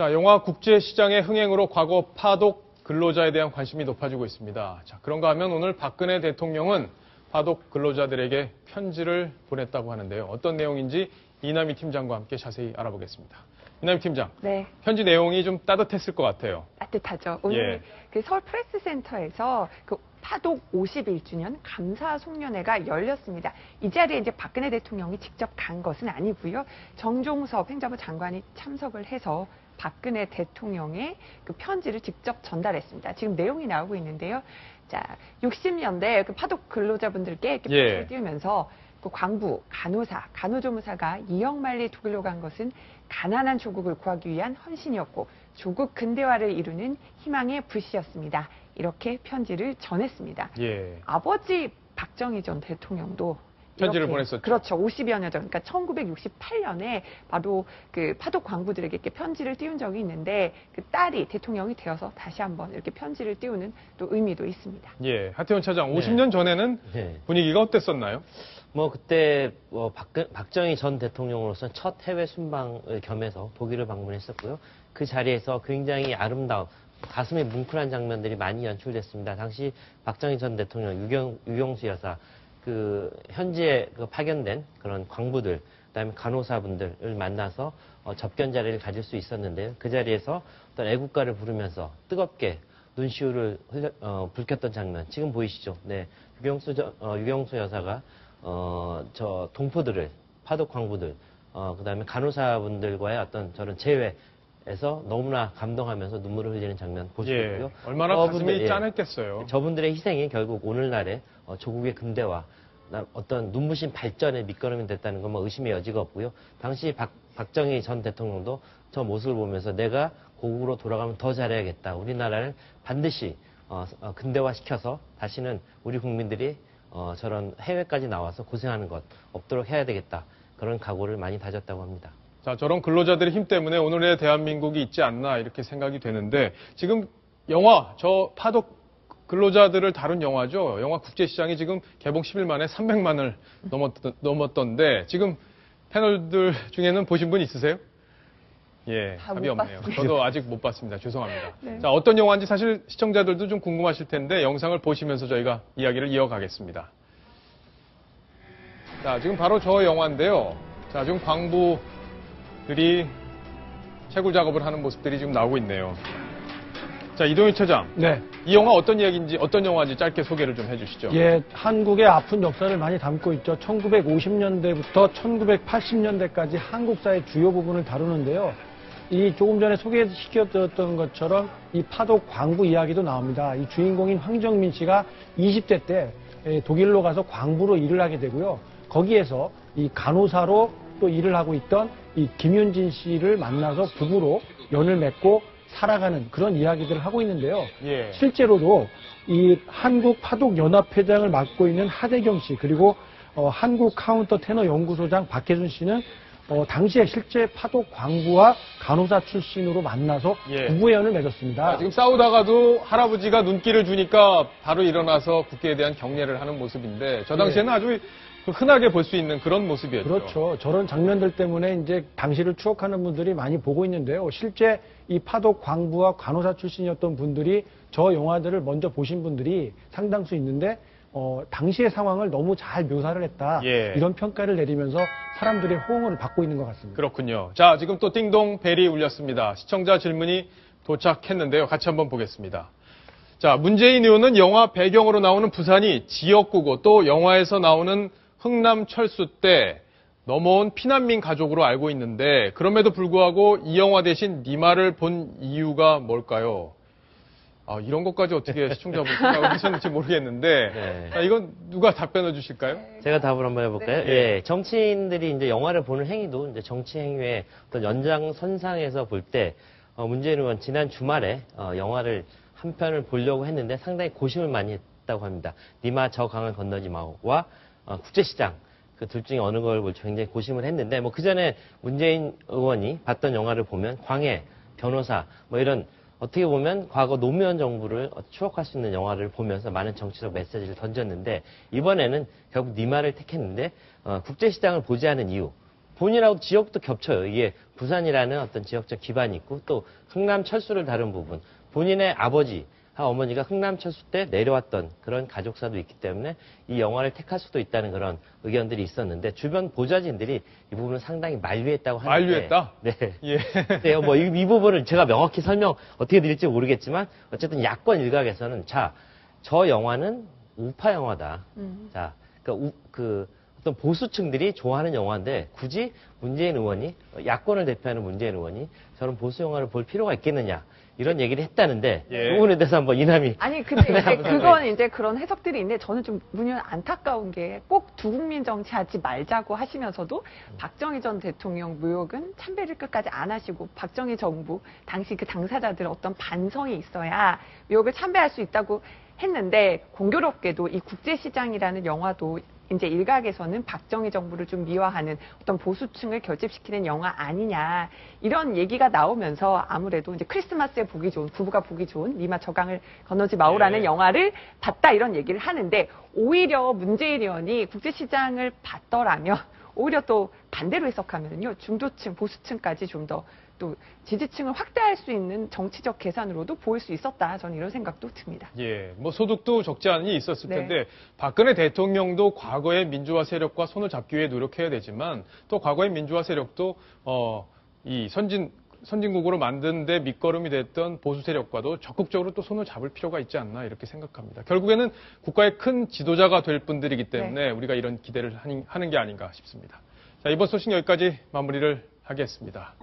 자, 영화 국제시장의 흥행으로 과거 파독 근로자에 대한 관심이 높아지고 있습니다. 자, 그런가 하면 오늘 박근혜 대통령은 파독 근로자들에게 편지를 보냈다고 하는데요. 어떤 내용인지 이남희 팀장과 함께 자세히 알아보겠습니다. 이남희 팀장, 네. 편지 내용이 좀 따뜻했을 것 같아요. 따뜻하죠. 오늘 그 서울 프레스센터에서 그 파독 51주년 감사 송년회가 열렸습니다. 이 자리에 이제 박근혜 대통령이 직접 간 것은 아니고요. 정종섭 행자부 장관이 참석을 해서 박근혜 대통령의 그 편지를 직접 전달했습니다. 지금 내용이 나오고 있는데요. 자, 60년대 그 파독 근로자분들께 이렇게 편지를 띄우면서 그 광부, 간호사, 간호조무사가 이역만리 독일로 간 것은 가난한 조국을 구하기 위한 헌신이었고 조국 근대화를 이루는 희망의 불씨였습니다. 이렇게 편지를 전했습니다. 아버지 박정희 전 대통령도 편지를 보냈었죠. 그렇죠. 50여 년 전, 그러니까 1968년에 바로 그 파독 광부들에게 이렇게 편지를 띄운 적이 있는데 그 딸이 대통령이 되어서 다시 한번 이렇게 편지를 띄우는 또 의미도 있습니다. 하태원 차장, 50년 전에는 분위기가 어땠었나요? 그때 박정희 전 대통령으로서 첫 해외 순방을 겸해서 독일을 방문했었고요. 그 자리에서 굉장히 아름다운 가슴에 뭉클한 장면들이 많이 연출됐습니다. 당시 박정희 전 대통령, 유경수 여사, 그 현지에 파견된 그런 광부들, 그다음에 간호사분들을 만나서 접견 자리를 가질 수 있었는데요. 그 자리에서 어떤 애국가를 부르면서 뜨겁게 눈시울을 붉혔던 장면 지금 보이시죠? 네, 유경수 여사가 저 동포들을, 파독 광부들, 그다음에 간호사분들과의 어떤 저런 재회에서 너무나 감동하면서 눈물을 흘리는 장면 보시고요. 얼마나 가슴이 짠했겠어요. 저분들의 희생이 결국 오늘날의 조국의 근대화, 어떤 눈부신 발전의 밑거름이 됐다는 건 의심의 여지가 없고요. 당시 박정희 전 대통령도 저 모습을 보면서 내가 고국으로 돌아가면 더 잘해야겠다. 우리나라를 반드시 근대화시켜서 다시는 우리 국민들이 저런 해외까지 나와서 고생하는 것 없도록 해야 되겠다. 그런 각오를 많이 다졌다고 합니다. 자, 저런 근로자들의 힘 때문에 오늘의 대한민국이 있지 않나 이렇게 생각이 되는데 지금 영화, 저 파독 근로자들을 다룬 영화죠. 영화 국제시장이 지금 개봉 10일 만에 300만을 넘었던데 지금 패널들 중에는 보신 분 있으세요? 답이 없네요. 봤습니다. 저도 아직 못 봤습니다. 죄송합니다. 자, 어떤 영화인지 사실 시청자들도 좀 궁금하실 텐데 영상을 보시면서 저희가 이야기를 이어가겠습니다. 자, 지금 바로 저 영화인데요. 자, 지금 광부들이 채굴 작업을 하는 모습들이 지금 나오고 있네요. 자, 이동희 차장. 이 영화 어떤 이야기인지, 어떤 영화인지 짧게 소개를 좀 해주시죠. 한국의 아픈 역사를 많이 담고 있죠. 1950년대부터 1980년대까지 한국사의 주요 부분을 다루는데요. 이 조금 전에 소개시켜드렸던 것처럼 이 파독 광부 이야기도 나옵니다. 이 주인공인 황정민 씨가 20대 때 독일로 가서 광부로 일을 하게 되고요. 거기에서 이 간호사로 또 일을 하고 있던 이 김윤진 씨를 만나서 부부로 연을 맺고 살아가는 그런 이야기들을 하고 있는데요. 실제로도 이 한국 파독 연합회장을 맡고 있는 하대경 씨 그리고 한국 카운터 테너 연구소장 박혜준 씨는 당시에 실제 파독 광부와 간호사 출신으로 만나서 부부연을 맺었습니다. 지금 싸우다가도 할아버지가 눈길을 주니까 바로 일어나서 국기에 대한 경례를 하는 모습인데 저 당시에는 아주 흔하게 볼 수 있는 그런 모습이었죠. 그렇죠. 저런 장면들 때문에 이제 당시를 추억하는 분들이 많이 보고 있는데요. 실제 이 파독 광부와 간호사 출신이었던 분들이 저 영화들을 먼저 보신 분들이 상당수 있는데 당시의 상황을 너무 잘 묘사를 했다. 이런 평가를 내리면서 사람들의 호응을 받고 있는 것 같습니다. 그렇군요. 자, 지금 또 띵동 벨이 울렸습니다. 시청자 질문이 도착했는데요. 같이 한번 보겠습니다. 자, 문재인 의원은 영화 배경으로 나오는 부산이 지역구고 또 영화에서 나오는 흥남 철수 때 넘어온 피난민 가족으로 알고 있는데 그럼에도 불구하고 이 영화 대신 니마를 본 이유가 뭘까요? 이런 것까지 어떻게 시청자분 생각하셨는지 모르겠는데 이건 누가 답변해 주실까요? 제가 답을 한번 해볼까요? 정치인들이 이제 영화를 보는 행위도 이제 정치 행위의 어떤 연장선상에서 볼 때 문재인 의원 지난 주말에 영화를 한 편을 보려고 했는데 상당히 고심을 많이 했다고 합니다. 니마 저 강을 건너지 마와 국제시장 그 둘 중에 어느 걸 볼지 굉장히 고심을 했는데 그 전에 문재인 의원이 봤던 영화를 보면 광해, 변호사 이런 어떻게 보면 과거 노무현 정부를 추억할 수 있는 영화를 보면서 많은 정치적 메시지를 던졌는데 이번에는 결국 니마를 택했는데 국제시장을 보지 않은 이유 본인하고 지역도 겹쳐요. 이게 부산이라는 어떤 지역적 기반이 있고 또 흥남 철수를 다룬 부분, 본인의 아버지, 어머니가 흥남 철수 때 내려왔던 그런 가족사도 있기 때문에 이 영화를 택할 수도 있다는 그런 의견들이 있었는데 주변 보좌진들이 이 부분을 상당히 만류했다고 하는데 만류했다? 네. 예. 네, 뭐 이 부분을 제가 명확히 설명 어떻게 드릴지 모르겠지만 어쨌든 야권 일각에서는 자, 저 영화는 우파 영화다. 자, 그러니까 어떤 보수층들이 좋아하는 영화인데 굳이 문재인 의원이 야권을 대표하는 문재인 의원이 저런 보수 영화를 볼 필요가 있겠느냐 이런 얘기를 했다는데 예. 그 부분에 대해서 한번 이남이 아니 근데 이제 그건 이제 그런 해석들이 있는데 저는 좀 문현 안타까운 게 꼭 두 국민 정치하지 말자고 하시면서도 박정희 전 대통령 묘역은 참배를 끝까지 안 하시고 박정희 정부 당시 그 당사자들 어떤 반성이 있어야 묘역을 참배할 수 있다고 했는데 공교롭게도 이 국제시장이라는 영화도 이제 일각에서는 박정희 정부를 좀 미화하는 어떤 보수층을 결집시키는 영화 아니냐 이런 얘기가 나오면서 아무래도 이제 크리스마스에 보기 좋은 부부가 보기 좋은 니마 저강을 건너지 마오라는 네. 영화를 봤다 이런 얘기를 하는데 오히려 문재인 의원이 국제시장을 봤더라면 오히려 또 반대로 해석하면요 중도층 보수층까지 좀 더 또 지지층을 확대할 수 있는 정치적 계산으로도 보일 수 있었다 저는 이런 생각도 듭니다. 예, 뭐 소득도 적지 않으니 있었을 네. 텐데 박근혜 대통령도 과거의 민주화 세력과 손을 잡기 위해 노력해야 되지만 또 과거의 민주화 세력도 이 선진국으로 만든 데 밑거름이 됐던 보수 세력과도 적극적으로 또 손을 잡을 필요가 있지 않나 이렇게 생각합니다. 결국에는 국가의 큰 지도자가 될 분들이기 때문에 우리가 이런 기대를 하는 게 아닌가 싶습니다. 자, 이번 소식 여기까지 마무리를 하겠습니다.